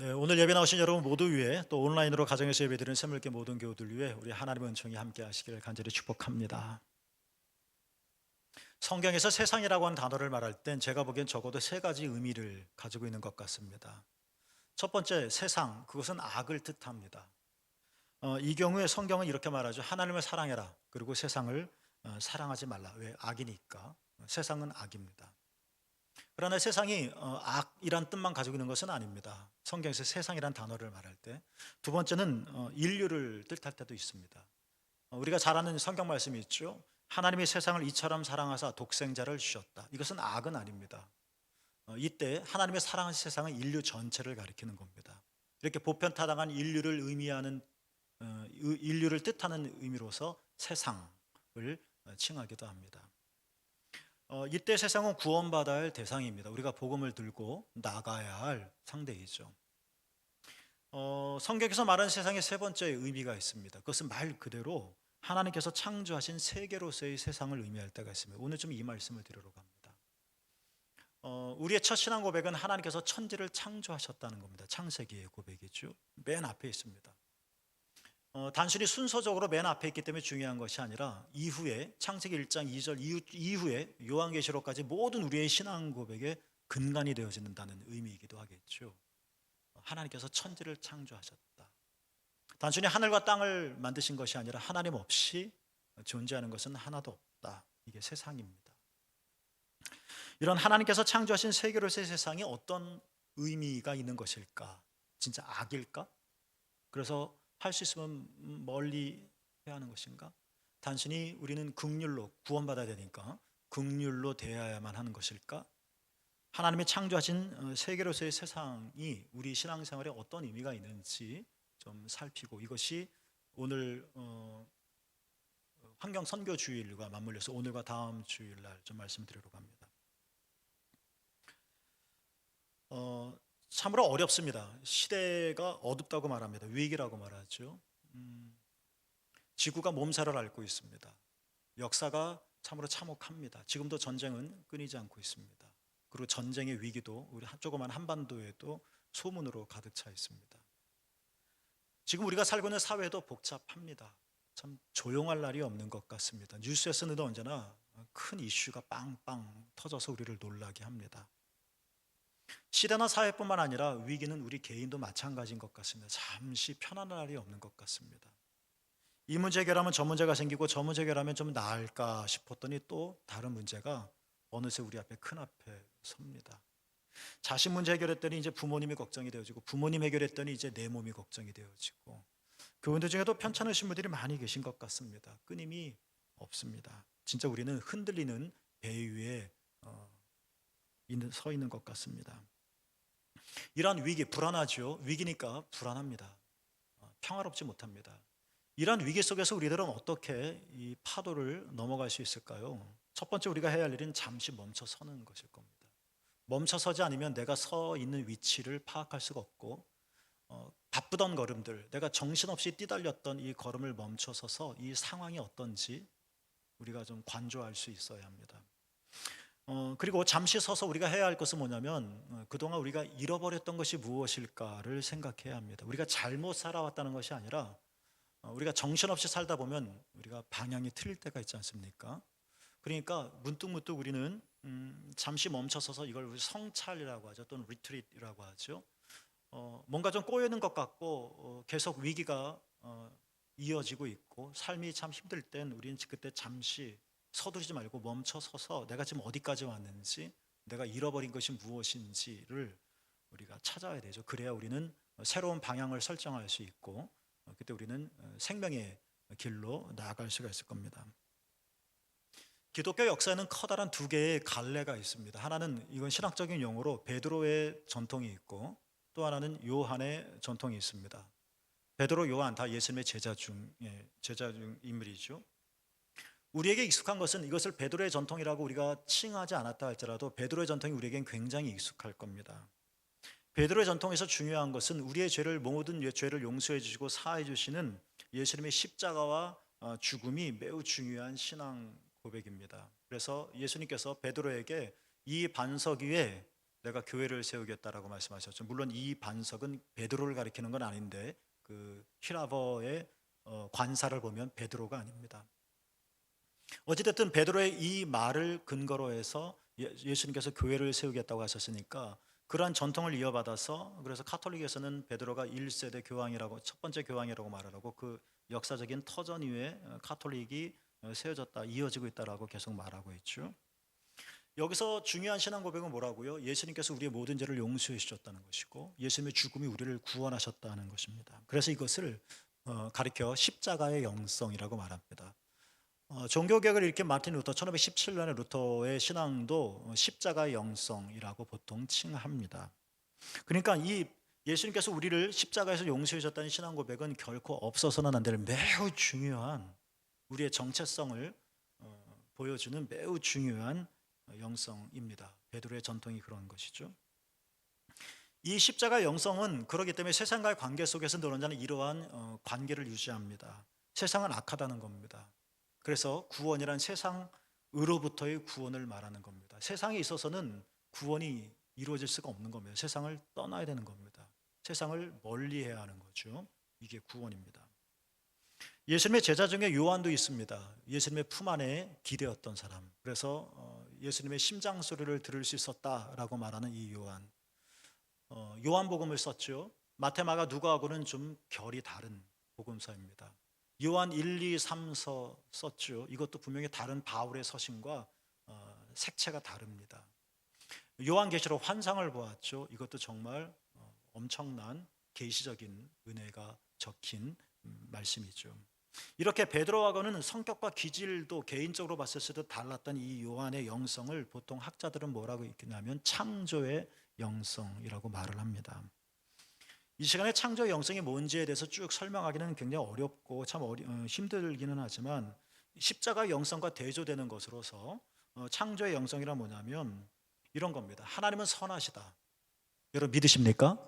네, 오늘 예배 나오신 여러분 모두 위해 또 온라인으로 가정에서 예배드리는 새물교 모든 교우들 위해 우리 하나님의 은총이 함께 하시기를 간절히 축복합니다. 성경에서 세상이라고 하는 단어를 말할 땐 제가 보기엔 적어도 세 가지 의미를 가지고 있는 것 같습니다. 첫 번째, 세상, 그것은 악을 뜻합니다. 이 경우에 성경은 이렇게 말하죠. 하나님을 사랑해라. 그리고 세상을 사랑하지 말라. 왜? 악이니까. 세상은 악입니다. 그러나 세상이 악이란 뜻만 가지고 있는 것은 아닙니다. 성경에서 세상이란 단어를 말할 때 두 번째는 인류를 뜻할 때도 있습니다. 우리가 잘 아는 성경 말씀이 있죠. 하나님이 세상을 이처럼 사랑하사 독생자를 주셨다. 이것은 악은 아닙니다. 이때 하나님의 사랑하신 세상은 인류 전체를 가리키는 겁니다. 이렇게 보편타당한 인류를 의미하는 인류를 뜻하는 의미로서 세상을 칭하기도 합니다. 이때 세상은 구원받아야 할 대상입니다. 우리가 복음을 들고 나가야 할 상대이죠. 성경에서 말하는 세상의 세 번째 의미가 있습니다. 그것은 말 그대로 하나님께서 창조하신 세계로서의 세상을 의미할 때가 있습니다. 오늘 좀 이 말씀을 드리려고 합니다. 우리의 첫 신앙 고백은 하나님께서 천지를 창조하셨다는 겁니다. 창세기의 고백이죠. 맨 앞에 있습니다. 단순히 순서적으로 맨 앞에 있기 때문에 중요한 것이 아니라 이후에 창세기 1장 2절 이후에 요한계시록까지 모든 우리의 신앙 고백의 근간이 되어진다는 의미이기도 하겠죠. 하나님께서 천지를 창조하셨다. 단순히 하늘과 땅을 만드신 것이 아니라 하나님 없이 존재하는 것은 하나도 없다. 이게 세상입니다. 이런 하나님께서 창조하신 세계로서의 세상이 어떤 의미가 있는 것일까? 진짜 악일까? 그래서 할 수 있으면 멀리 해야 하는 것인가? 단순히 우리는 긍휼로 구원받아야 되니까 긍휼로 대해야만 하는 것일까? 하나님이 창조하신 세계로서의 세상이 우리 신앙생활에 어떤 의미가 있는지 좀 살피고 이것이 오늘 환경 선교 주일과 맞물려서 오늘과 다음 주일날 좀 말씀드리려고 합니다. 참으로 어렵습니다. 시대가 어둡다고 말합니다. 위기라고 말하죠. 지구가 몸살을 앓고 있습니다. 역사가 참으로 참혹합니다. 지금도 전쟁은 끊이지 않고 있습니다. 그리고 전쟁의 위기도 우리 조그만 한반도에도 소문으로 가득 차 있습니다. 지금 우리가 살고 있는 사회도 복잡합니다. 참 조용할 날이 없는 것 같습니다. 뉴스에서는 언제나 큰 이슈가 빵빵 터져서 우리를 놀라게 합니다. 시대나 사회뿐만 아니라 위기는 우리 개인도 마찬가지인 것 같습니다. 잠시 편안한 날이 없는 것 같습니다. 이 문제 해결하면 저 문제가 생기고 저 문제 해결하면 좀 나을까 싶었더니 또 다른 문제가 어느새 우리 앞에 큰 앞에 섭니다. 자식 문제 해결했더니 이제 부모님이 걱정이 되어지고 부모님 해결했더니 이제 내 몸이 걱정이 되어지고 교우들 중에도 편찮으신 분들이 많이 계신 것 같습니다. 끊임이 없습니다. 진짜 우리는 흔들리는 배 위에 서 있는 것 같습니다. 이러한 위기 불안하죠. 위기니까 불안합니다. 평화롭지 못합니다. 이러한 위기 속에서 우리들은 어떻게 이 파도를 넘어갈 수 있을까요? 첫 번째 우리가 해야 할 일은 잠시 멈춰 서는 것일 겁니다. 멈춰 서지 않으면 내가 서 있는 위치를 파악할 수가 없고 바쁘던 걸음들, 내가 정신없이 뛰달렸던 이 걸음을 멈춰 서서 이 상황이 어떤지 우리가 좀 관조할 수 있어야 합니다. 그리고 잠시 서서 우리가 해야 할 것은 뭐냐면 그동안 우리가 잃어버렸던 것이 무엇일까를 생각해야 합니다. 우리가 잘못 살아왔다는 것이 아니라 우리가 정신없이 살다 보면 우리가 방향이 틀릴 때가 있지 않습니까? 그러니까 문득문득 우리는 잠시 멈춰서서 이걸 성찰이라고 하죠. 또는 리트릿이라고 하죠. 뭔가 좀 꼬여 있는 것 같고 계속 위기가 이어지고 있고 삶이 참 힘들 땐 우리는 그때 잠시 서두르지 말고 멈춰 서서 내가 지금 어디까지 왔는지 내가 잃어버린 것이 무엇인지를 우리가 찾아야 되죠. 그래야 우리는 새로운 방향을 설정할 수 있고 그때 우리는 생명의 길로 나아갈 수가 있을 겁니다. 기독교 역사에는 커다란 두 개의 갈래가 있습니다. 하나는 이건 신학적인 용어로 베드로의 전통이 있고 또 하나는 요한의 전통이 있습니다. 베드로, 요한 다 예수님의 제자 중 인물이죠. 우리에게 익숙한 것은 이것을 베드로의 전통이라고 우리가 칭하지 않았다 할지라도 베드로의 전통이 우리에겐 굉장히 익숙할 겁니다. 베드로의 전통에서 중요한 것은 우리의 모든 죄를 용서해 주시고 사해 주시는 예수님의 십자가와 죽음이 매우 중요한 신앙 고백입니다. 그래서 예수님께서 베드로에게 이 반석 위에 내가 교회를 세우겠다라고 말씀하셨죠. 물론 이 반석은 베드로를 가리키는 건 아닌데 그 히라버의 관사를 보면 베드로가 아닙니다. 어찌됐든 베드로의 이 말을 근거로 해서 예수님께서 교회를 세우겠다고 하셨으니까 그러한 전통을 이어받아서, 그래서 카톨릭에서는 베드로가 1세대 교황이라고, 첫 번째 교황이라고 말을 하고, 그 역사적인 터전 이후에 카톨릭이 세워졌다, 이어지고 있다라고 계속 말하고 있죠. 여기서 중요한 신앙 고백은 뭐라고요? 예수님께서 우리의 모든 죄를 용서해 주셨다는 것이고 예수님의 죽음이 우리를 구원하셨다는 것입니다. 그래서 이것을 가리켜 십자가의 영성이라고 말합니다. 종교개혁을 일으킨 마틴 루터, 1517년의 루터의 신앙도 십자가의 영성이라고 보통 칭합니다. 그러니까 이 예수님께서 우리를 십자가에서 용서해 주셨다는 신앙 고백은 결코 없어서는 안 될 매우 중요한, 우리의 정체성을 보여주는 매우 중요한 영성입니다. 베드로의 전통이 그런 것이죠. 이 십자가의 영성은 그렇기 때문에 세상과의 관계 속에서 노론자는 이러한 관계를 유지합니다. 세상은 악하다는 겁니다. 그래서 구원이란 세상으로부터의 구원을 말하는 겁니다. 세상에 있어서는 구원이 이루어질 수가 없는 겁니다. 세상을 떠나야 되는 겁니다. 세상을 멀리해야 하는 거죠. 이게 구원입니다. 예수님의 제자 중에 요한도 있습니다. 예수님의 품 안에 기대었던 사람. 그래서 예수님의 심장 소리를 들을 수 있었다라고 말하는 이 요한. 요한복음을 썼죠. 마태, 마가, 누가하고는 좀 결이 다른 복음서입니다. 요한 1, 2, 3서 썼죠. 이것도 분명히 다른 바울의 서신과 색채가 다릅니다. 요한계시록 환상을 보았죠. 이것도 정말 엄청난 계시적인 은혜가 적힌 말씀이죠. 이렇게 베드로하고는 성격과 기질도 개인적으로 봤을 때도 달랐던 이 요한의 영성을 보통 학자들은 뭐라고 읽냐면 창조의 영성이라고 말을 합니다. 이 시간에 창조의 영성이 뭔지에 대해서 쭉 설명하기는 굉장히 어렵고 참 힘들기는 하지만 십자가 영성과 대조되는 것으로서 창조의 영성이란 뭐냐면 이런 겁니다. 하나님은 선하시다. 여러분 믿으십니까?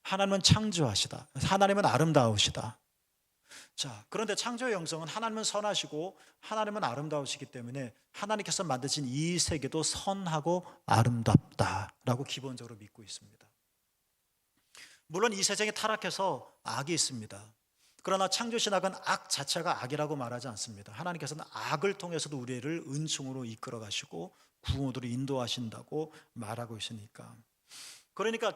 하나님은 창조하시다. 하나님은 아름다우시다. 자, 그런데 창조의 영성은 하나님은 선하시고 하나님은 아름다우시기 때문에 하나님께서 만드신 이 세계도 선하고 아름답다라고 기본적으로 믿고 있습니다. 물론 이 세상에 타락해서 악이 있습니다. 그러나 창조신학은 악 자체가 악이라고 말하지 않습니다. 하나님께서는 악을 통해서도 우리를 은총으로 이끌어 가시고 구원으로 인도하신다고 말하고 있으니까. 그러니까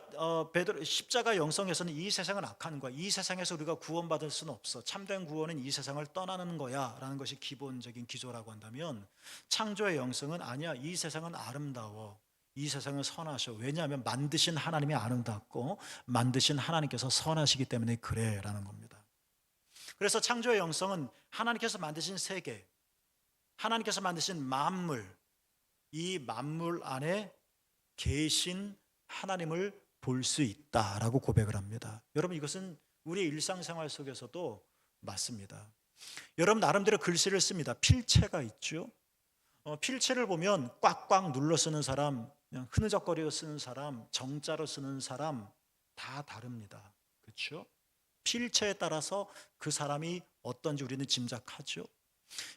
베드로 십자가 영성에서는 이 세상은 악한 거야. 이 세상에서 우리가 구원받을 수는 없어. 참된 구원은 이 세상을 떠나는 거야 라는 것이 기본적인 기조라고 한다면, 창조의 영성은 아니야. 이 세상은 아름다워. 이 세상은 선하셔. 왜냐하면 만드신 하나님이 아름답고 만드신 하나님께서 선하시기 때문에 그래 라는 겁니다. 그래서 창조의 영성은 하나님께서 만드신 세계, 하나님께서 만드신 만물, 이 만물 안에 계신 하나님을 볼 수 있다라고 고백을 합니다. 여러분 이것은 우리의 일상생활 속에서도 맞습니다. 여러분 나름대로 글씨를 씁니다. 필체가 있죠. 필체를 보면 꽉꽉 눌러 쓰는 사람, 그냥 흐느적거려 쓰는 사람, 정자로 쓰는 사람 다 다릅니다. 그렇죠? 필체에 따라서 그 사람이 어떤지 우리는 짐작하죠.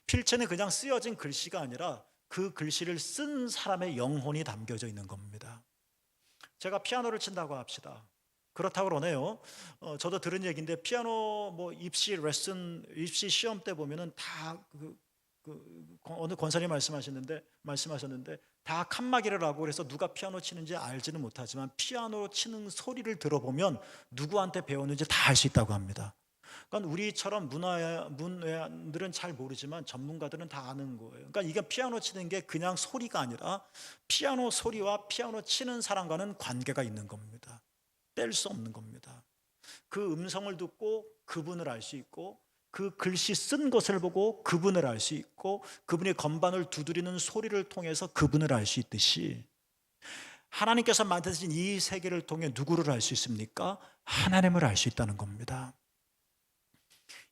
필체는 그냥 쓰여진 글씨가 아니라 그 글씨를 쓴 사람의 영혼이 담겨져 있는 겁니다. 제가 피아노를 친다고 합시다. 그렇다고 그러네요. 저도 들은 얘기인데 피아노 뭐 입시 레슨, 입시 시험 때 보면은 다 어느 권사님 말씀하셨는데 다 칸막이를 하고, 그래서 누가 피아노 치는지 알지는 못하지만 피아노 치는 소리를 들어보면 누구한테 배웠는지 다 알 수 있다고 합니다. 그러니까 우리처럼 문외한들은 잘 모르지만 전문가들은 다 아는 거예요. 그러니까 이게 피아노 치는 게 그냥 소리가 아니라 피아노 소리와 피아노 치는 사람과는 관계가 있는 겁니다. 뗄 수 없는 겁니다. 그 음성을 듣고 그분을 알 수 있고, 그 글씨 쓴 것을 보고 그분을 알 수 있고, 그분이 건반을 두드리는 소리를 통해서 그분을 알 수 있듯이 하나님께서 만드신 이 세계를 통해 누구를 알 수 있습니까? 하나님을 알 수 있다는 겁니다.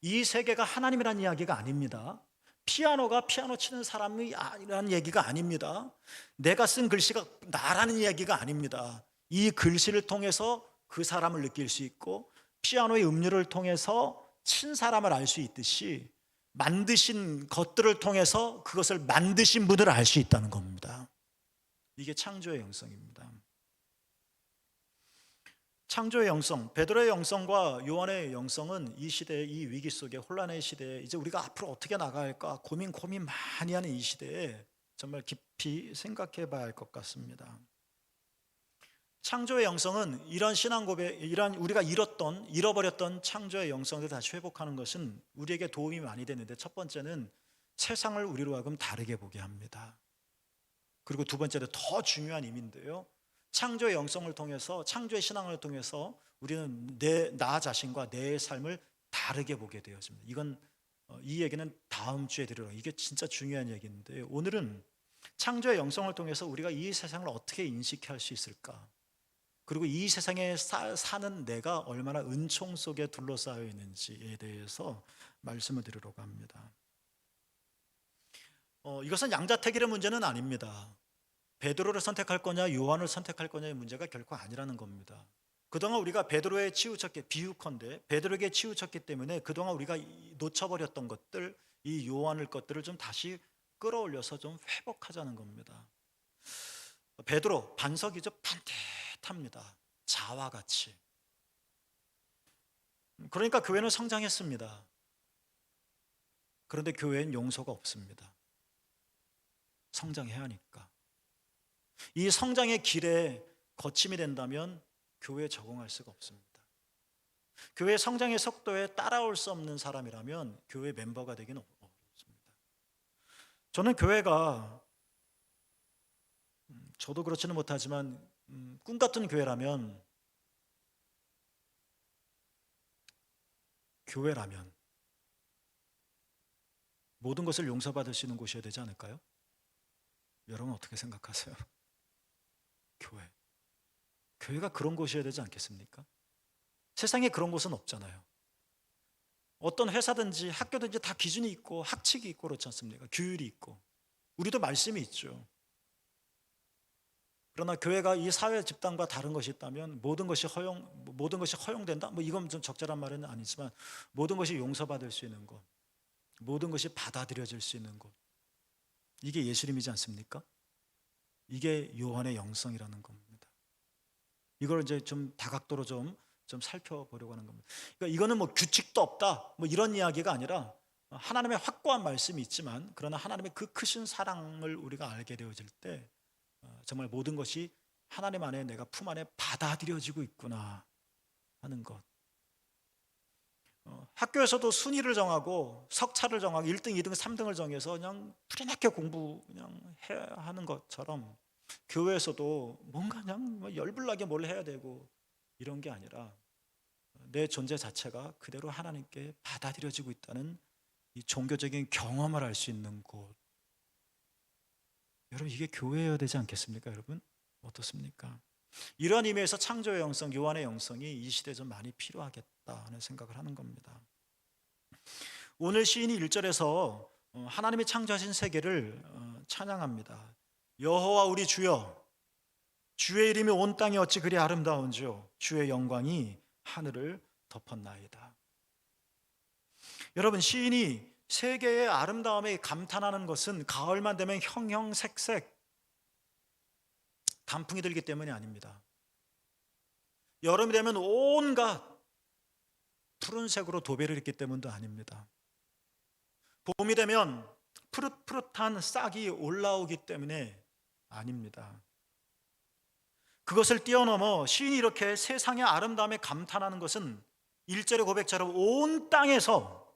이 세계가 하나님이라는 이야기가 아닙니다. 피아노가 피아노 치는 사람이라는 얘기가 아닙니다. 내가 쓴 글씨가 나라는 이야기가 아닙니다. 이 글씨를 통해서 그 사람을 느낄 수 있고, 피아노의 음률을 통해서 친 사람을 알 수 있듯이 만드신 것들을 통해서 그것을 만드신 분을 알 수 있다는 겁니다. 이게 창조의 영성입니다. 창조의 영성, 베드로의 영성과 요한의 영성은 이 시대의 이 위기 속에, 혼란의 시대에 이제 우리가 앞으로 어떻게 나갈까 고민 많이 하는 이 시대에 정말 깊이 생각해 봐야 할 것 같습니다. 창조의 영성은 이런 신앙 고백, 이런 우리가 잃어버렸던 창조의 영성을 다시 회복하는 것은 우리에게 도움이 많이 되는데, 첫 번째는 세상을 우리로 하여금 다르게 보게 합니다. 그리고 두 번째로 더 중요한 의미인데요, 창조의 영성을 통해서, 창조의 신앙을 통해서 우리는 나 자신과 내 삶을 다르게 보게 되어집니다. 이건 이 얘기는 다음 주에 드리러, 이게 진짜 중요한 얘기인데, 오늘은 창조의 영성을 통해서 우리가 이 세상을 어떻게 인식할 수 있을까, 그리고 이 세상에 사는 내가 얼마나 은총 속에 둘러싸여 있는지에 대해서 말씀을 드리려고 합니다. 이것은 양자택일의 문제는 아닙니다. 베드로를 선택할 거냐 요한을 선택할 거냐의 문제가 결코 아니라는 겁니다. 그동안 우리가 베드로에 치우쳤기, 비유컨대 베드로에게 치우쳤기 때문에 그동안 우리가 놓쳐버렸던 것들, 이 요한을 것들을 좀 다시 끌어올려서 좀 회복하자는 겁니다. 베드로 반석이죠. 반듯합니다. 자와 같이. 그러니까 교회는 성장했습니다. 그런데 교회엔 용서가 없습니다. 성장해야 하니까. 이 성장의 길에 거침이 된다면 교회에 적응할 수가 없습니다. 교회 성장의 속도에 따라올 수 없는 사람이라면 교회 멤버가 되기는 어렵습니다. 저는 교회가, 저도 그렇지는 못하지만 꿈 같은 교회라면, 교회라면 모든 것을 용서받을 수 있는 곳이어야 되지 않을까요? 여러분 어떻게 생각하세요? 교회가 그런 곳이어야 되지 않겠습니까? 세상에 그런 곳은 없잖아요. 어떤 회사든지 학교든지 다 기준이 있고 학칙이 있고 그렇지 않습니까? 규율이 있고, 우리도 말씀이 있죠. 그러나 교회가 이 사회 집단과 다른 것이 있다면 모든 것이 허용된다? 이건 좀 적절한 말은 아니지만, 모든 것이 용서받을 수 있는 곳, 모든 것이 받아들여질 수 있는 곳, 이게 예수님이지 않습니까? 이게 요한의 영성이라는 겁니다. 이걸 이제 좀 다각도로 좀 살펴보려고 하는 겁니다. 그러니까 이거는 규칙도 없다, 이런 이야기가 아니라, 하나님의 확고한 말씀이 있지만, 그러나 하나님의 그 크신 사랑을 우리가 알게 되어질 때 정말 모든 것이 하나님 안에, 내가 품 안에 받아들여지고 있구나 하는 것. 학교에서도 순위를 정하고 석차를 정하고 1등, 2등, 3등을 정해서 그냥 뿌리나게 공부 그냥 해야 하는 것처럼, 교회에서도 뭔가 그냥 열불나게 뭘 해야 되고 이런 게 아니라, 내 존재 자체가 그대로 하나님께 받아들여지고 있다는 이 종교적인 경험을 할 수 있는 곳. 여러분, 이게 교회여야 되지 않겠습니까? 여러분 어떻습니까? 이런 의미에서 창조의 영성, 요한의 영성이 이 시대에 좀 많이 필요하겠다 하는 생각을 하는 겁니다. 오늘 시인이 1절에서 하나님이 창조하신 세계를 찬양합니다. 여호와 우리 주여, 주의 이름이 온 땅에 어찌 그리 아름다운지요, 주의 영광이 하늘을 덮었나이다. 여러분, 시인이 세계의 아름다움에 감탄하는 것은 가을만 되면 형형색색 단풍이 들기 때문이 아닙니다. 여름이 되면 온갖 푸른색으로 도배를 했기 때문도 아닙니다. 봄이 되면 푸릇푸릇한 싹이 올라오기 때문에 아닙니다. 그것을 뛰어넘어 시인이 이렇게 세상의 아름다움에 감탄하는 것은 1절의 고백처럼 온 땅에서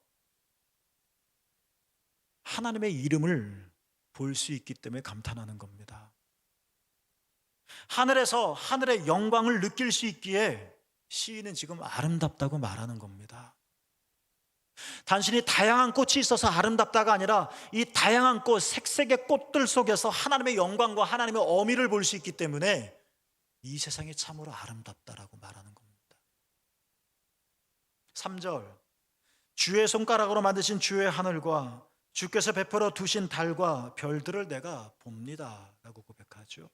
하나님의 이름을 볼 수 있기 때문에 감탄하는 겁니다. 하늘에서 하늘의 영광을 느낄 수 있기에 시인은 지금 아름답다고 말하는 겁니다. 단순히 다양한 꽃이 있어서 아름답다가 아니라, 이 다양한 꽃, 색색의 꽃들 속에서 하나님의 영광과 하나님의 어미를 볼 수 있기 때문에 이 세상이 참으로 아름답다라고 말하는 겁니다. 3절, 주의 손가락으로 만드신 주의 하늘과 주께서 베풀어 두신 달과 별들을 내가 봅니다 라고 고백하죠.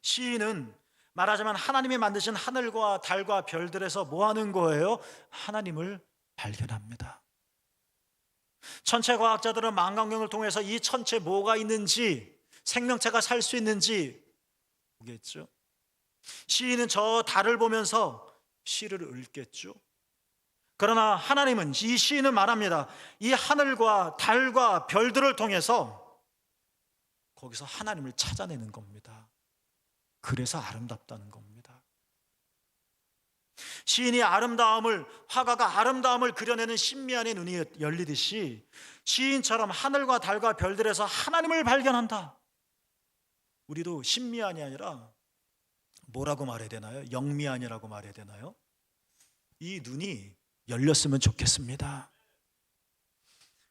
시인은 말하자면 하나님이 만드신 하늘과 달과 별들에서 뭐 하는 거예요? 하나님을 발견합니다. 천체 과학자들은 망원경을 통해서 이 천체에 뭐가 있는지, 생명체가 살 수 있는지 보겠죠. 시인은 저 달을 보면서 시를 읽겠죠. 그러나 하나님은, 이 시인은 말합니다. 이 하늘과 달과 별들을 통해서 거기서 하나님을 찾아내는 겁니다. 그래서 아름답다는 겁니다. 시인이 화가가 아름다움을 그려내는 신미안의 눈이 열리듯이 시인처럼 하늘과 달과 별들에서 하나님을 발견한다. 우리도 신미안이 아니라 뭐라고 말해야 되나요? 영미안이라고 말해야 되나요? 이 눈이 열렸으면 좋겠습니다.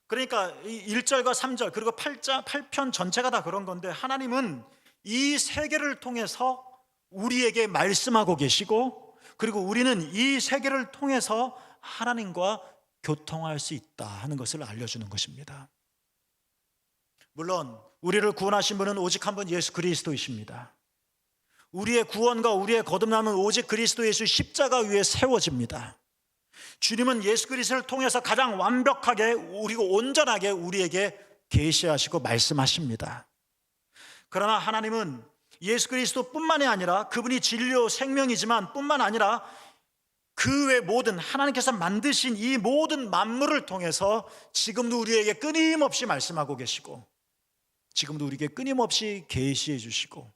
그러니까 이 1절과 3절 그리고 8편 전체가 다 그런 건데, 하나님은 이 세계를 통해서 우리에게 말씀하고 계시고, 그리고 우리는 이 세계를 통해서 하나님과 교통할 수 있다 하는 것을 알려주는 것입니다. 물론 우리를 구원하신 분은 오직 한 분 예수 그리스도이십니다. 우리의 구원과 우리의 거듭남은 오직 그리스도 예수 십자가 위에 세워집니다. 주님은 예수 그리스도를 통해서 가장 완벽하게 그리고 온전하게 우리에게 계시하시고 말씀하십니다. 그러나 하나님은 예수 그리스도뿐만이 아니라, 그분이 진리요 생명이지만 뿐만 아니라 그 외 모든, 하나님께서 만드신 이 모든 만물을 통해서 지금도 우리에게 끊임없이 말씀하고 계시고, 지금도 우리에게 끊임없이 계시해 주시고,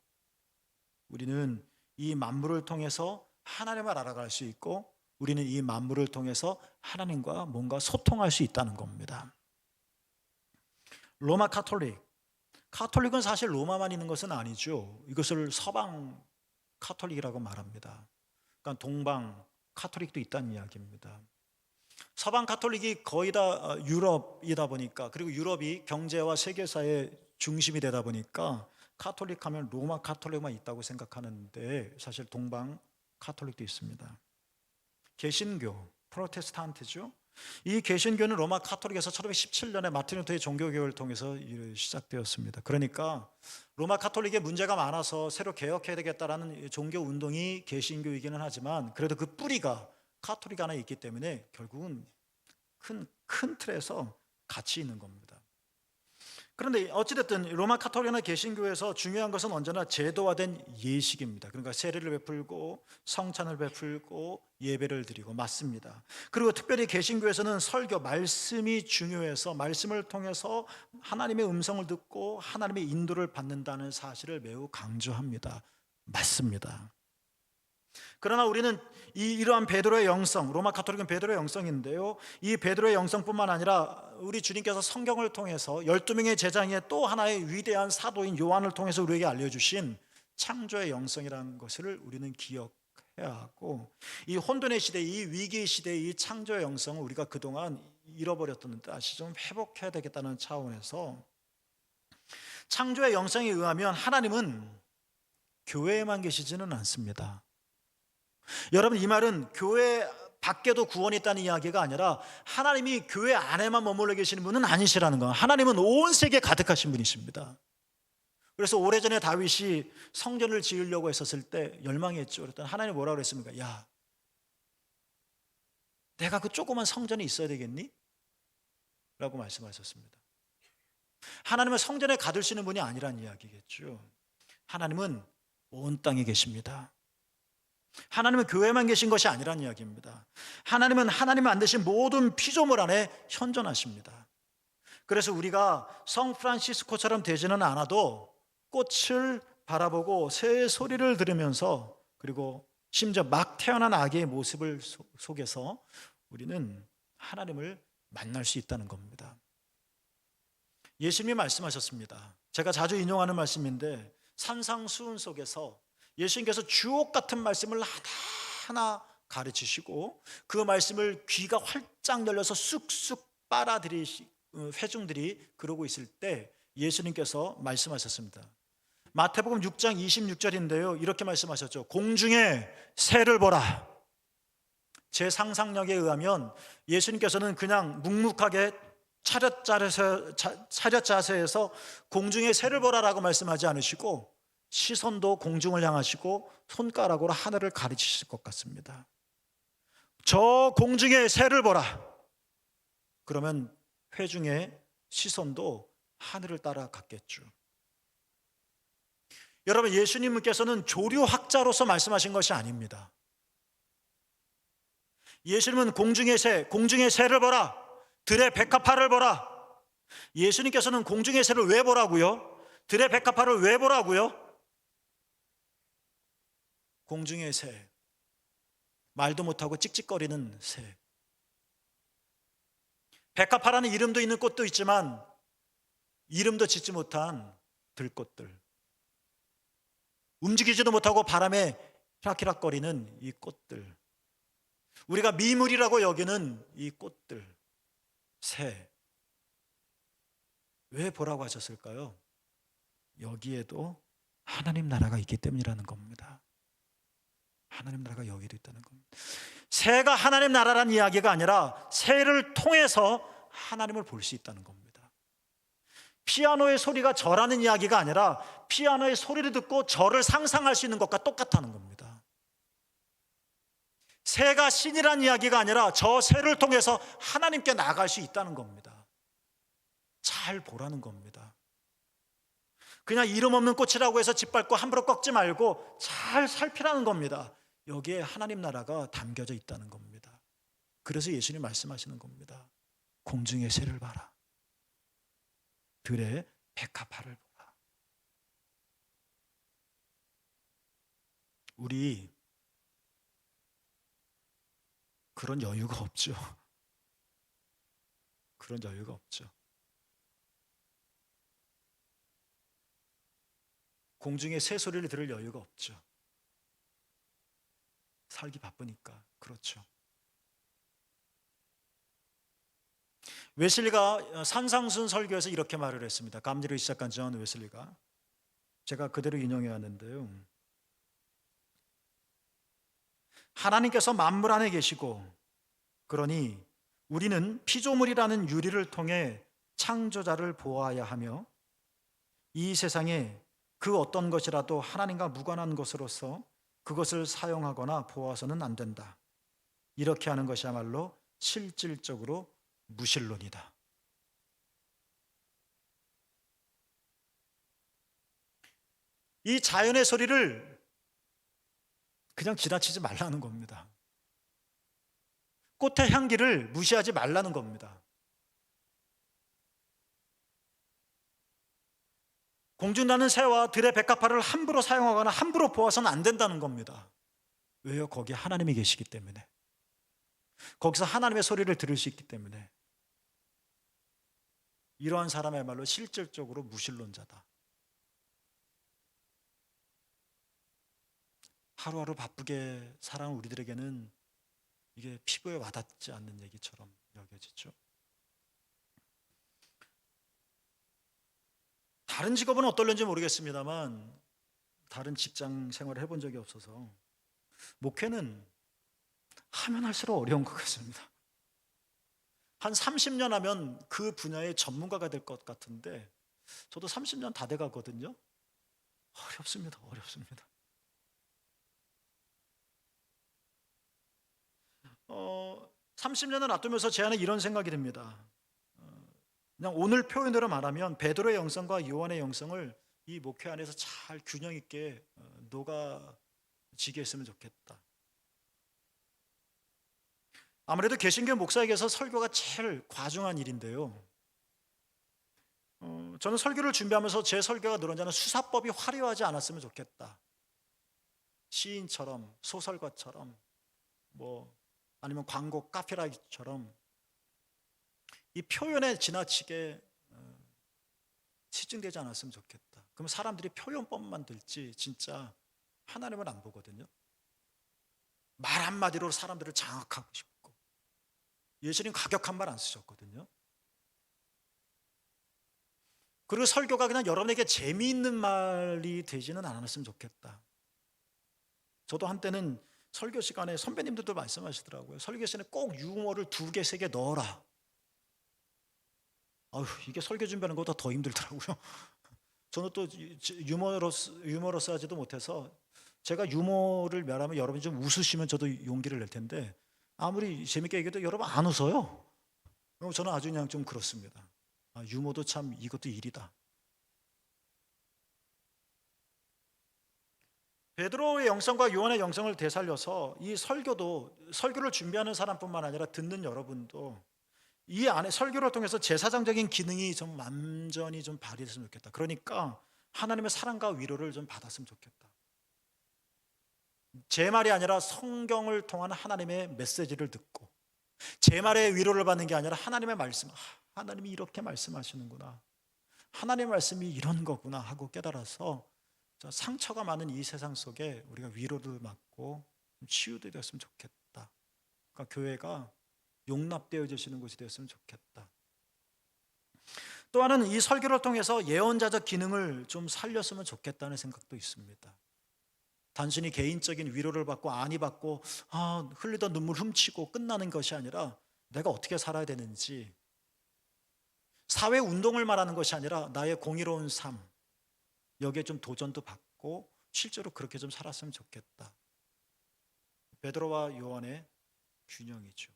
우리는 이 만물을 통해서 하나님을 알아갈 수 있고, 우리는 이 만물을 통해서 하나님과 뭔가 소통할 수 있다는 겁니다. 로마 카톨릭은 사실 로마만 있는 것은 아니죠. 이것을 서방 카톨릭이라고 말합니다. 그러니까 동방 카톨릭도 있다는 이야기입니다. 서방 카톨릭이 거의 다 유럽이다 보니까, 그리고 유럽이 경제와 세계사의 중심이 되다 보니까 카톨릭 하면 로마 카톨릭만 있다고 생각하는데, 사실 동방 카톨릭도 있습니다. 개신교, 프로테스탄트죠. 이 개신교는 로마 카톨릭에서 1517년에 마틴 루터의 종교개혁을 통해서 시작되었습니다. 그러니까 로마 카톨릭에 문제가 많아서 새로 개혁해야 되겠다라는 종교 운동이 개신교이기는 하지만, 그래도 그 뿌리가 카톨릭 안에 있기 때문에 결국은 큰 틀에서 같이 있는 겁니다. 그런데 어찌됐든 로마 카톨릭이나 개신교에서 중요한 것은 언제나 제도화된 예식입니다. 그러니까 세례를 베풀고 성찬을 베풀고 예배를 드리고 맞습니다. 그리고 특별히 개신교에서는 설교, 말씀이 중요해서 말씀을 통해서 하나님의 음성을 듣고 하나님의 인도를 받는다는 사실을 매우 강조합니다. 맞습니다. 그러나 우리는 이러한 베드로의 영성, 로마 카톨릭은 베드로의 영성인데요, 이 베드로의 영성뿐만 아니라 우리 주님께서 성경을 통해서 12명의 제자 중에 또 하나의 위대한 사도인 요한을 통해서 우리에게 알려주신 창조의 영성이라는 것을 우리는 기억해야 하고, 이 혼돈의 시대, 이 위기의 시대의 이 창조의 영성을 우리가 그동안 잃어버렸던 다시 좀 회복해야 되겠다는 차원에서, 창조의 영성에 의하면 하나님은 교회에만 계시지는 않습니다. 여러분, 이 말은 교회 밖에도 구원이 있다는 이야기가 아니라 하나님이 교회 안에만 머물러 계시는 분은 아니시라는 거. 하나님은 온 세계에 가득하신 분이십니다. 그래서 오래전에 다윗이 성전을 지으려고 했었을 때 열망했죠. 그랬더니 하나님이 뭐라고 그랬습니까? 야, 내가 그 조그만 성전에 있어야 되겠니? 라고 말씀하셨습니다. 하나님은 성전에 가두시는 분이 아니란 이야기겠죠. 하나님은 온 땅에 계십니다. 하나님은 교회만 계신 것이 아니란 이야기입니다. 하나님은 하나님이 만드신 모든 피조물 안에 현존하십니다. 그래서 우리가 성 프란시스코처럼 되지는 않아도 꽃을 바라보고 새 소리를 들으면서, 그리고 심지어 막 태어난 아기의 모습을 속에서 우리는 하나님을 만날 수 있다는 겁니다. 예수님이 말씀하셨습니다. 제가 자주 인용하는 말씀인데, 산상수훈 속에서 예수님께서 주옥 같은 말씀을 하나하나 가르치시고, 그 말씀을 귀가 활짝 열려서 쑥쑥 빨아들이시 회중들이 그러고 있을 때 예수님께서 말씀하셨습니다. 마태복음 6장 26절인데요, 이렇게 말씀하셨죠. 공중에 새를 보라. 제 상상력에 의하면 예수님께서는 그냥 묵묵하게 차렷 자세에서 공중에 새를 보라라고 말씀하지 않으시고, 시선도 공중을 향하시고 손가락으로 하늘을 가르치실 것 같습니다. 저 공중에 새를 보라. 그러면 회중의 시선도 하늘을 따라갔겠죠. 여러분, 예수님께서는 조류학자로서 말씀하신 것이 아닙니다. 예수님은 공중의 새를 보라, 들의 백합화를 보라. 예수님께서는 공중의 새를 왜 보라고요? 들의 백합화를 왜 보라고요? 공중의 새, 말도 못하고 찍찍거리는 새. 백합화라는 이름도 있는 꽃도 있지만 이름도 짓지 못한 들꽃들, 움직이지도 못하고 바람에 희락희락거리는 이 꽃들, 우리가 미물이라고 여기는 이 꽃들, 새, 왜 보라고 하셨을까요? 여기에도 하나님 나라가 있기 때문이라는 겁니다. 하나님 나라가 여기도 있다는 겁니다. 새가 하나님 나라라는 이야기가 아니라 새를 통해서 하나님을 볼 수 있다는 겁니다. 피아노의 소리가 저라는 이야기가 아니라 피아노의 소리를 듣고 저를 상상할 수 있는 것과 똑같다는 겁니다. 새가 신이라는 이야기가 아니라 저 새를 통해서 하나님께 나아갈 수 있다는 겁니다. 잘 보라는 겁니다. 그냥 이름 없는 꽃이라고 해서 짓밟고 함부로 꺾지 말고 잘 살피라는 겁니다. 여기에 하나님 나라가 담겨져 있다는 겁니다. 그래서 예수님 말씀하시는 겁니다. 공중의 새를 봐라, 들의 백합화를 보라. 우리 그런 여유가 없죠. 그런 여유가 없죠. 공중의 새 소리를 들을 여유가 없죠. 살기 바쁘니까. 그렇죠. 웨슬리가 산상순 설교에서 이렇게 말을 했습니다. 감리를 시작한 존 웨슬리가. 제가 그대로 인용해 왔는데요. 하나님께서 만물 안에 계시고, 그러니 우리는 피조물이라는 유리를 통해 창조자를 보아야 하며, 이 세상에 그 어떤 것이라도 하나님과 무관한 것으로서 그것을 사용하거나 보아서는 안 된다. 이렇게 하는 것이야말로 실질적으로 무신론이다. 이 자연의 소리를 그냥 지나치지 말라는 겁니다. 꽃의 향기를 무시하지 말라는 겁니다. 공중나는 새와 들의 백합화를 함부로 사용하거나 함부로 보아서는 안 된다는 겁니다. 왜요? 거기에 하나님이 계시기 때문에. 거기서 하나님의 소리를 들을 수 있기 때문에. 이러한 사람이야말로 실질적으로 무신론자다. 하루하루 바쁘게 살아온 우리들에게는 이게 피부에 와닿지 않는 얘기처럼 여겨지죠. 다른 직업은 어떨는지 모르겠습니다만, 다른 직장 생활을 해본 적이 없어서 목회는 하면 할수록 어려운 것 같습니다. 한 30년 하면 그 분야의 전문가가 될 것 같은데, 저도 30년 다 돼가거든요. 어렵습니다. 어렵습니다. 30년을 놔두면서 제 안에 이런 생각이 듭니다. 그냥 오늘 표현으로 말하면 베드로의 영성과 요한의 영성을 이 목회 안에서 잘 균형 있게 녹아지게 했으면 좋겠다. 아무래도 개신교 목사에게서 설교가 제일 과중한 일인데요. 저는 설교를 준비하면서 제 설교가 늘어나는 수사법이 화려하지 않았으면 좋겠다. 시인처럼, 소설가처럼, 아니면 광고 카피라이트처럼 이 표현에 지나치게 치중되지 않았으면 좋겠다. 그럼 사람들이 표현법만 들지 진짜 하나님을 안 보거든요. 말 한마디로 사람들을 장악하고 싶고, 예수님 가격한 말 안 쓰셨거든요. 그리고 설교가 그냥 여러분에게 재미있는 말이 되지는 않았으면 좋겠다. 저도 한때는 설교 시간에 선배님들도 말씀하시더라고요. 설교 시간에 꼭 유머를 2개, 3개 넣어라. 이게 설교 준비하는 것보다 더 힘들더라고요. 저는 또 유머러스 하지도 못해서, 제가 유머를 말하면 여러분이 좀 웃으시면 저도 용기를 낼 텐데, 아무리 재밌게 얘기해도 여러분 안 웃어요. 저는 아주 그냥 좀 그렇습니다. 유머도 참 이것도 일이다. 베드로의 영성과 요한의 영성을 되살려서 이 설교를 준비하는 사람뿐만 아니라 듣는 여러분도 이 안에 설교를 통해서 제사장적인 기능이 좀 완전히 좀 발휘됐으면 좋겠다. 그러니까 하나님의 사랑과 위로를 좀 받았으면 좋겠다. 제 말이 아니라 성경을 통한 하나님의 메시지를 듣고 제 말에 위로를 받는 게 아니라 하나님의 말씀, 하나님이 이렇게 말씀하시는구나, 하나님의 말씀이 이런 거구나 하고 깨달아서 상처가 많은 이 세상 속에 우리가 위로를 받고 치유되었으면 좋겠다. 그러니까 교회가 용납되어 주시는 곳이 되었으면 좋겠다. 또 하나는 이 설교를 통해서 예언자적 기능을 좀 살렸으면 좋겠다는 생각도 있습니다. 단순히 개인적인 위로를 받고 안위 받고 흘리던 눈물 훔치고 끝나는 것이 아니라 내가 어떻게 살아야 되는지, 사회 운동을 말하는 것이 아니라 나의 공의로운 삶, 여기에 좀 도전도 받고 실제로 그렇게 좀 살았으면 좋겠다. 베드로와 요한의 균형이죠.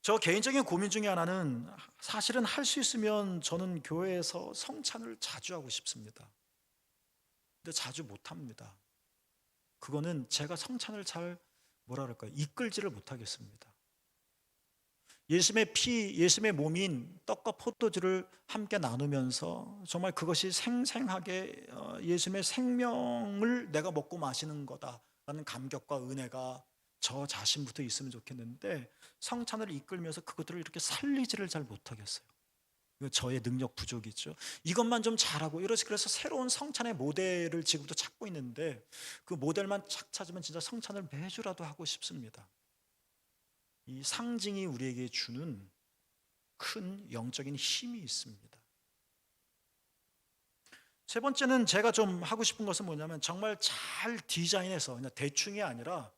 저 개인적인 고민 중에 하나는 사실은 할 수 있으면 저는 교회에서 성찬을 자주 하고 싶습니다. 근데 자주 못합니다. 그거는 제가 성찬을 잘 이끌지를 못하겠습니다. 예수님의 피, 예수님의 몸인 떡과 포도주를 함께 나누면서 정말 그것이 생생하게 예수님의 생명을 내가 먹고 마시는 거다라는 감격과 은혜가 저 자신부터 있으면 좋겠는데 성찬을 이끌면서 그것들을 이렇게 살리지를 잘 못하겠어요. 이거 저의 능력 부족이죠. 이것만 좀 잘하고 그래서 새로운 성찬의 모델을 지금부터 찾고 있는데 그 모델만 착 찾으면 진짜 성찬을 매주라도 하고 싶습니다. 이 상징이 우리에게 주는 큰 영적인 힘이 있습니다. 세 번째는 제가 좀 하고 싶은 것은 뭐냐면 정말 잘 디자인해서, 그냥 대충이 아니라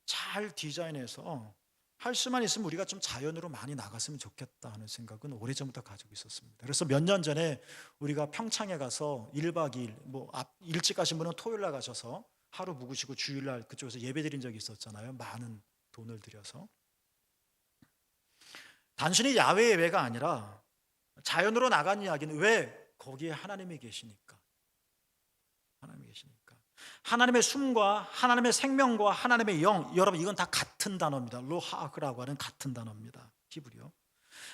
잘 디자인해서 할 수만 있으면 우리가 좀 자연으로 많이 나갔으면 좋겠다 하는 생각은 오래전부터 가지고 있었습니다. 그래서 몇 년 전에 우리가 평창에 가서 1박 2일, 일찍 가신 분은 토요일 날 가셔서 하루 묵으시고 주일날 그쪽에서 예배 드린 적이 있었잖아요. 많은 돈을 들여서. 단순히 야외 예배가 아니라 자연으로 나간 이야기는 왜? 거기에 하나님이 계시니까. 하나님이 계시니까. 하나님의 숨과 하나님의 생명과 하나님의 영, 여러분 이건 다 같은 단어입니다. 로하크라고 하는 같은 단어입니다. 히브리어.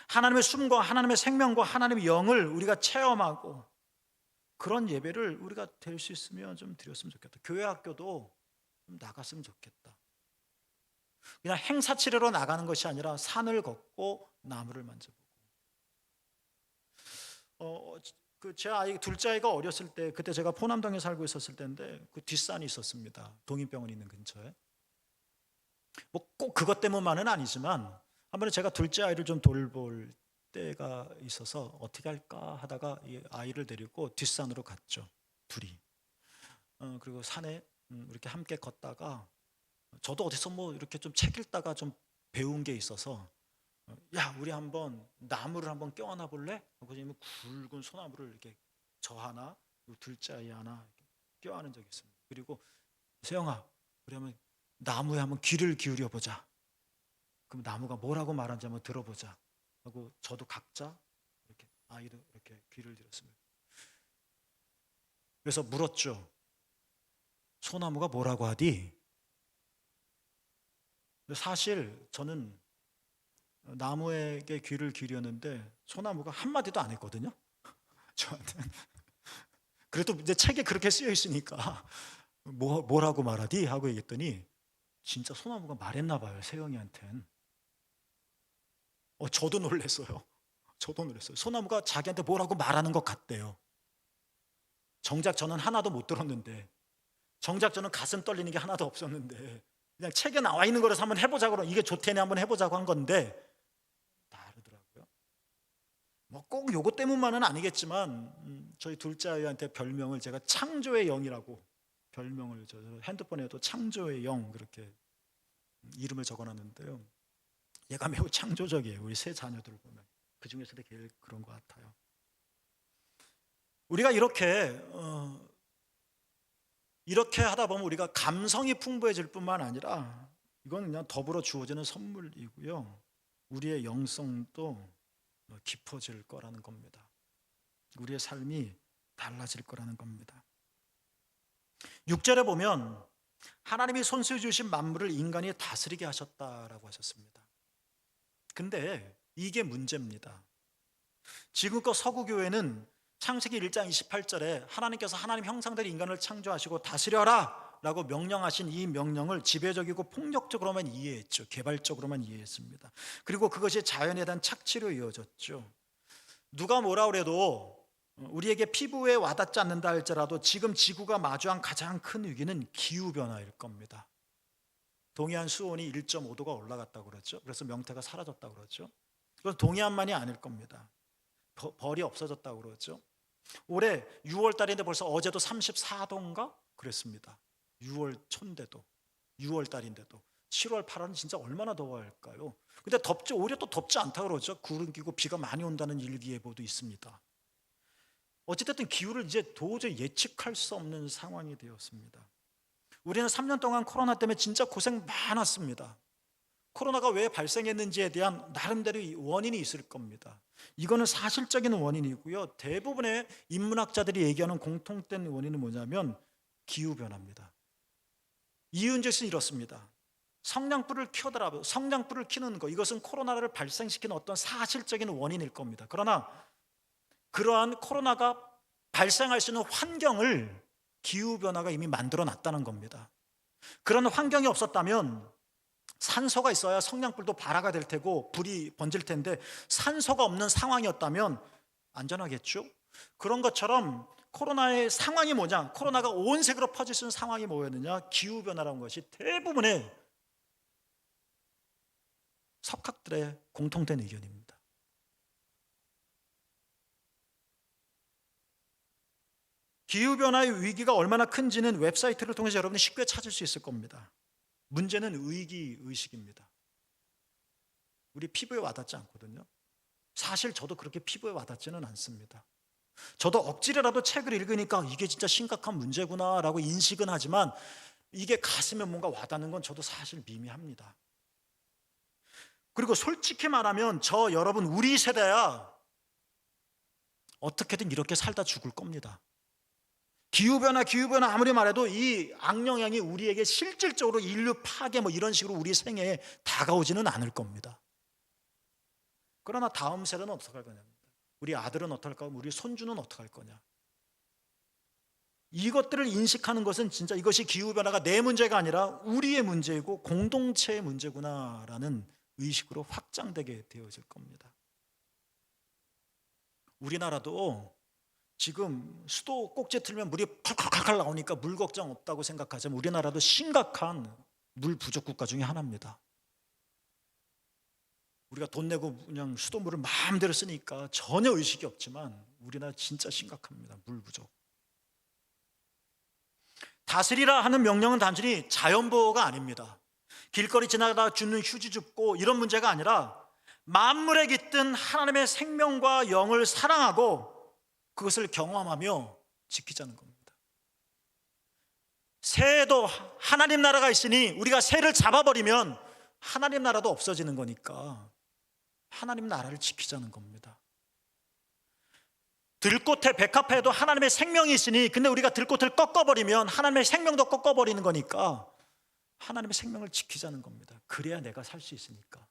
하나님의 숨과 하나님의 생명과 하나님의 영을 우리가 체험하고 그런 예배를 우리가 될 수 있으면 좀 드렸으면 좋겠다. 교회 학교도 좀 나갔으면 좋겠다. 그냥 행사 치르러 나가는 것이 아니라 산을 걷고 나무를 만져보고. 제 둘째 아이가 어렸을 때, 그때 제가 포남동에 살고 있었을 때인데 그 뒷산이 있었습니다. 동인병원 있는 근처에. 꼭 그것 때문만은 아니지만 한 번에 제가 둘째 아이를 좀 돌볼 때가 있어서 어떻게 할까 하다가 이 아이를 데리고 뒷산으로 갔죠. 둘이. 그리고 산에 이렇게 함께 걷다가 저도 어디서 이렇게 좀 책 읽다가 좀 배운 게 있어서 야, 우리 한번 나무를 한번 껴안아 볼래? 하고 굵은 소나무를 이렇게 저 하나, 둘째 아이 하나 껴안은 적이 있습니다. 그리고 세영아, 우리 한번 나무에 한번 귀를 기울여 보자. 그럼 나무가 뭐라고 말하는지 한번 들어보자. 하고 저도 각자 이렇게 아이를 이렇게 귀를 들였습니다. 그래서 물었죠. 소나무가 뭐라고 하디? 사실 저는 나무에게 귀를 기울였는데 소나무가 한마디도 안 했거든요. 저한테는. 그래도 이제 책에 그렇게 쓰여 있으니까 뭐라고 말하디? 하고 얘기했더니 진짜 소나무가 말했나 봐요. 세영이한텐. 저도 놀랐어요. 저도 놀랐어요. 소나무가 자기한테 뭐라고 말하는 것 같대요. 정작 저는 하나도 못 들었는데, 정작 저는 가슴 떨리는 게 하나도 없었는데 그냥 책에 나와 있는 거라서 한번 해보자고, 이게 좋대네 한번 해보자고 한 건데 다르더라고요. 꼭 요거 때문만은 아니겠지만 저희 둘째 아이한테 별명을 제가 창조의 영이라고 별명을, 저 핸드폰에도 창조의 영 그렇게 이름을 적어놨는데요. 얘가 매우 창조적이에요. 우리 세 자녀들 보면 그 중에서도 제일 그런 것 같아요. 우리가 이렇게 하다 보면 우리가 감성이 풍부해질 뿐만 아니라 이건 그냥 더불어 주어지는 선물이고요. 우리의 영성도 깊어질 거라는 겁니다. 우리의 삶이 달라질 거라는 겁니다. 6절에 보면 하나님이 손수에 주신 만물을 인간이 다스리게 하셨다라고 하셨습니다. 근데 이게 문제입니다. 지금껏 서구교회는 창세기 1장 28절에 하나님께서 하나님 형상대로 인간을 창조하시고 다스려라 라고 명령하신 이 명령을 지배적이고 폭력적으로만 이해했죠. 개발적으로만 이해했습니다. 그리고 그것이 자연에 대한 착취로 이어졌죠. 누가 뭐라 그래도 우리에게 피부에 와닿지 않는다 할지라도 지금 지구가 마주한 가장 큰 위기는 기후변화일 겁니다. 동해안 수온이 1.5도가 올라갔다고 그러죠. 그래서 명태가 사라졌다고 그러죠. 그래서 동해안만이 아닐 겁니다. 벌이 없어졌다고 그러죠. 올해 6월 달인데 벌써 어제도 34도인가 그랬습니다. 6월 초인데도 6월 달인데도 7월 8월은 진짜 얼마나 더워야 할까요? 근데 덥죠. 오히려 또 덥지 않다 그러죠. 구름 끼고 비가 많이 온다는 일기예보도 있습니다. 어찌됐든 기후를 이제 도저히 예측할 수 없는 상황이 되었습니다. 우리는 3년 동안 코로나 때문에 진짜 고생 많았습니다. 코로나가 왜 발생했는지에 대한 나름대로 원인이 있을 겁니다. 이거는 사실적인 원인이고요. 대부분의 인문학자들이 얘기하는 공통된 원인은 뭐냐면 기후변화입니다. 이유인즉슨 이렇습니다. 성냥불을 켜더라도 성냥불을 켜는 것, 이것은 코로나를 발생시키는 어떤 사실적인 원인일 겁니다. 그러나 그러한 코로나가 발생할 수 있는 환경을 기후변화가 이미 만들어 놨다는 겁니다. 그런 환경이 없었다면 산소가 있어야 성냥불도 발화가 될 테고 불이 번질 텐데 산소가 없는 상황이었다면 안전하겠죠? 그런 것처럼 코로나의 상황이 뭐냐? 코로나가 온 세계로 퍼질 수 있는 상황이 뭐였느냐? 기후변화라는 것이 대부분의 석학들의 공통된 의견입니다. 기후변화의 위기가 얼마나 큰지는 웹사이트를 통해서 여러분이 쉽게 찾을 수 있을 겁니다. 문제는 위기의식입니다. 우리 피부에 와닿지 않거든요. 사실 저도 그렇게 피부에 와닿지는 않습니다. 저도 억지로라도 책을 읽으니까 이게 진짜 심각한 문제구나 라고 인식은 하지만 이게 가슴에 뭔가 와닿는 건 저도 사실 미미합니다. 그리고 솔직히 말하면 저 여러분 우리 세대야 어떻게든 이렇게 살다 죽을 겁니다. 기후변화 아무리 말해도 이 악영향이 우리에게 실질적으로 인류 파괴 뭐 이런 식으로 우리 생애에 다가오지는 않을 겁니다. 그러나 다음 세대는 어떻게 할 거냐? 우리 아들은 어떻게 할 거냐? 우리 손주는 어떻게 할 거냐? 이것들을 인식하는 것은 진짜 이것이 기후변화가 내 문제가 아니라 우리의 문제이고 공동체의 문제구나라는 의식으로 확장되게 되어질 겁니다. 우리나라도 지금 수도 꼭지 틀면 물이 칼칼칼칼 나오니까 물 걱정 없다고 생각하지만 우리나라도 심각한 물 부족 국가 중에 하나입니다. 우리가 돈 내고 그냥 수돗물을 마음대로 쓰니까 전혀 의식이 없지만 우리나라 진짜 심각합니다. 물 부족. 다스리라 하는 명령은 단순히 자연보호가 아닙니다. 길거리 지나가다 주는 휴지 줍고 이런 문제가 아니라 만물에 깃든 하나님의 생명과 영을 사랑하고 그것을 경험하며 지키자는 겁니다. 새도 하나님 나라가 있으니 우리가 새를 잡아버리면 하나님 나라도 없어지는 거니까 하나님 나라를 지키자는 겁니다. 들꽃에 백합에도 하나님의 생명이 있으니 근데 우리가 들꽃을 꺾어버리면 하나님의 생명도 꺾어버리는 거니까 하나님의 생명을 지키자는 겁니다. 그래야 내가 살 수 있으니까.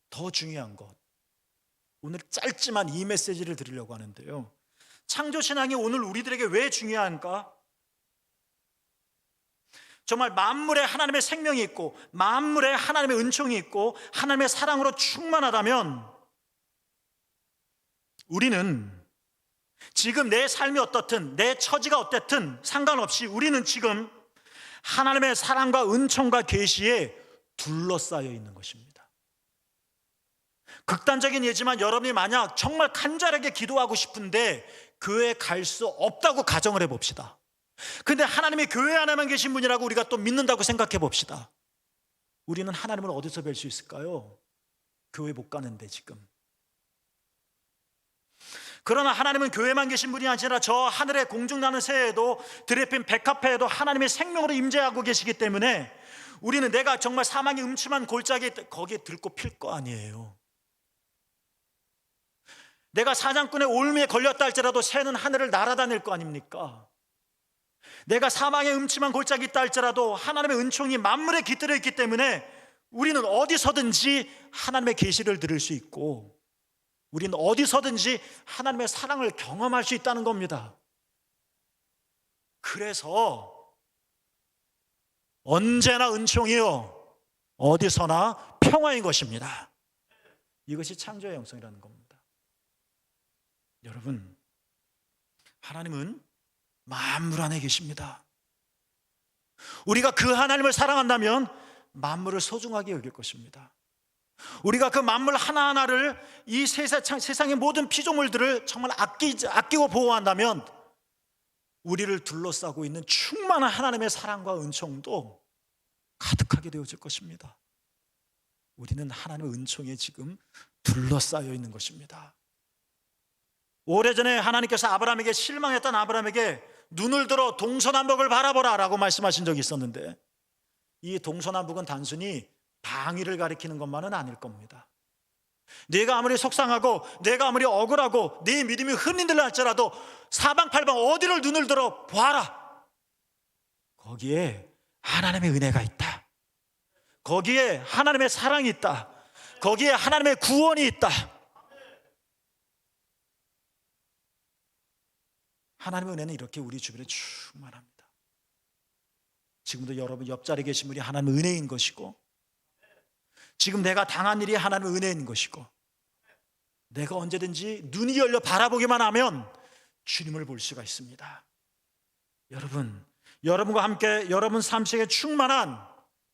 더 중요한 것, 오늘 짧지만 이 메시지를 드리려고 하는데요. 창조신앙이 오늘 우리들에게 왜 중요한가? 정말 만물에 하나님의 생명이 있고 만물에 하나님의 은총이 있고 하나님의 사랑으로 충만하다면 우리는 지금 내 삶이 어떻든 내 처지가 어땠든 상관없이 우리는 지금 하나님의 사랑과 은총과 계시에 둘러싸여 있는 것입니다. 극단적인 예지만 여러분이 만약 정말 간절하게 기도하고 싶은데 교회에 갈 수 없다고 가정을 해봅시다. 근데 하나님이 교회 안에만 계신 분이라고 우리가 또 믿는다고 생각해 봅시다. 우리는 하나님을 어디서 뵐 수 있을까요? 교회 못 가는데 지금. 그러나 하나님은 교회만 계신 분이 아니라 저 하늘의 공중 나는 새에도 들에 핀 백합화에도 하나님의 생명으로 임재하고 계시기 때문에 우리는 내가 정말 사망의 음침한 골짜기에 거기에 들꽃 필 거 아니에요. 내가 사냥꾼의 올무에 걸렸다 할지라도 새는 하늘을 날아다닐 거 아닙니까? 내가 사망의 음침한 골짜기 있다 할지라도 하나님의 은총이 만물에 깃들어 있기 때문에 우리는 어디서든지 하나님의 계시를 들을 수 있고, 우리는 어디서든지 하나님의 사랑을 경험할 수 있다는 겁니다. 그래서 언제나 은총이요 어디서나 평화인 것입니다. 이것이 창조의 영성이라는 겁니다. 여러분, 하나님은 만물 안에 계십니다. 우리가 그 하나님을 사랑한다면 만물을 소중하게 여길 것입니다. 우리가 그 만물 하나하나를, 이 세상의 모든 피조물들을 정말 아끼고 보호한다면 우리를 둘러싸고 있는 충만한 하나님의 사랑과 은총도 가득하게 되어질 것입니다. 우리는 하나님의 은총에 지금 둘러싸여 있는 것입니다. 오래전에 하나님께서 아브라함에게 실망했던 아브라함에게 눈을 들어 동서남북을 바라보라 라고 말씀하신 적이 있었는데, 이 동서남북은 단순히 방위를 가리키는 것만은 아닐 겁니다. 내가 아무리 속상하고 내가 아무리 억울하고 내 믿음이 흔들려 할지라도 사방팔방 어디를 눈을 들어 보아라. 거기에 하나님의 은혜가 있다. 거기에 하나님의 사랑이 있다. 거기에 하나님의 구원이 있다. 하나님의 은혜는 이렇게 우리 주변에 충만합니다. 지금도 여러분 옆자리에 계신 분이 하나님의 은혜인 것이고, 지금 내가 당한 일이 하나님의 은혜인 것이고, 내가 언제든지 눈이 열려 바라보기만 하면 주님을 볼 수가 있습니다. 여러분과 함께 여러분 삶 속에 충만한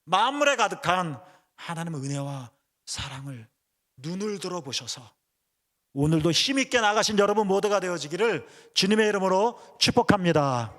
만물에 가득한 하나님의 은혜와 사랑을 눈을 들어보셔서 오늘도 힘있게 나가신 여러분 모두가 되어지기를 주님의 이름으로 축복합니다.